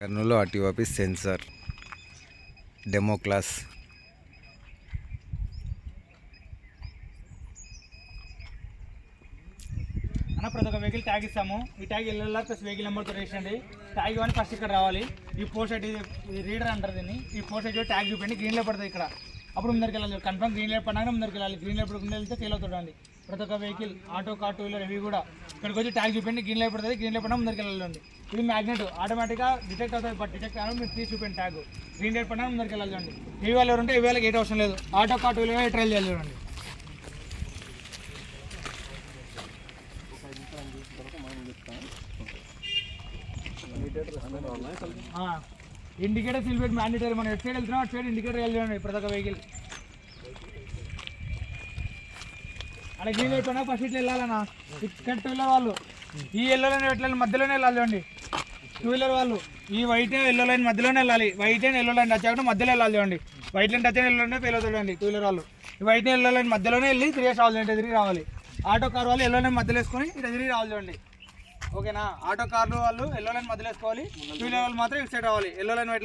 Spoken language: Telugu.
Kurnool RTO office sensor demo class. అన్న ప్రతి ఒక్క వెహికల్ ట్యాగ్ ఇస్తాము. ఈ ట్యాగ్ ఎల్ఎల్ఆర్ ప్లస్ వెహికల్ నెంబర్తో రేషన్ ట్యాగ్ ఇవన్నీ ఫస్ట్ ఇక్కడ రావాలి. ఈ పోస్ట్ ఇది రీడర్ అంటారు దీన్ని. ఈ పోస్ట్ అయితే ట్యాగ్ చూపండి, గ్రీన్లో పడుతుంది ఇక్కడ. అప్పుడు ముందరికి వెళ్ళాలి, కన్ఫర్మ్ గ్రీన్ లైట్ పడినాక ముందరికి వెళ్ళాలి. గ్రీన్ లైట్ పడుకుంటే వెళ్తే ఫెయిల్ అవుతుందండి. ప్రతి ఒక్క vehicle auto car two wheeler ఇవి కూడా ఇక్కడికి వచ్చి ట్యాగ్ చూపండి, గ్రీన్ లైట్ పడుతుంది. గ్రీన్ లైట్ పడినా ముందరికి వెళ్ళాలండి. ఇది మ్యాగ్నెట్ ఆటోమేటిక్గా డిటెక్ట్ అవుతుంది. బట్ డిటెక్ట్ అవ్వడం మీరు తీసి చూపండి ట్యాగ్. గ్రీన్ లైట్ పడినా ముందరికి వెళ్ళాలండి. ఈ వాళ్ళు ఎవరంటే ఈ వాళ్ళకి ఏటి అవసరం లేదు. Auto car two wheeler trial చేయాలి చూడండి. ఇండికేటర్ సిల్ పెట్టి మ్యాండేటరీ. మనం ఎటు సైడ్ వెళ్తున్నాం అటు సైడ్ ఇండికేటర్ వెళ్ళండి ప్రతి ఒక్క వెహికల్. అలా గ్రీన్ అయిపోయినా ఫస్ట్ ఇట్లా వెళ్ళాలన్నా. ఇక్కడ టూ వీలర్ వాళ్ళు ఈ ఎల్లో లైన్ పెట్టాలి, మధ్యలోనే వెళ్ళాలి చూడండి. టూ వీలర్ వాళ్ళు ఈ వైట్ ఎల్లో లైన్ మధ్యలోనే వెళ్ళాలి. White and yellow line touch అవ్వకుండా మధ్యలో వెళ్ళాలి చూడండి. వైట్ లైన్ టచ్ అయిన ఎల్లో లైన్ ఫెయిల్ అవుతాడండి టూ వీలర్ వాళ్ళు. ఈ వైట్ ఎల్లో లైన్ మధ్యలోనే వెళ్ళి తిరిగేసి రావాలి, అంటే తిరిగి రావాలి. ఆటో కార్ వాళ్ళు ఎల్లో లైన్ మధ్యలో వేసుకొని ఇటు తిరిగి రావాలి చూడండి. ఓకేనా? ఆటో కార్లు వాళ్ళు ఎల్లో లైన్ మధ్యలో వేసుకోవాలి. టూ వీలర్ వాళ్ళు మాత్రం ఇటు సైడ్ రావాలి. Yellow line white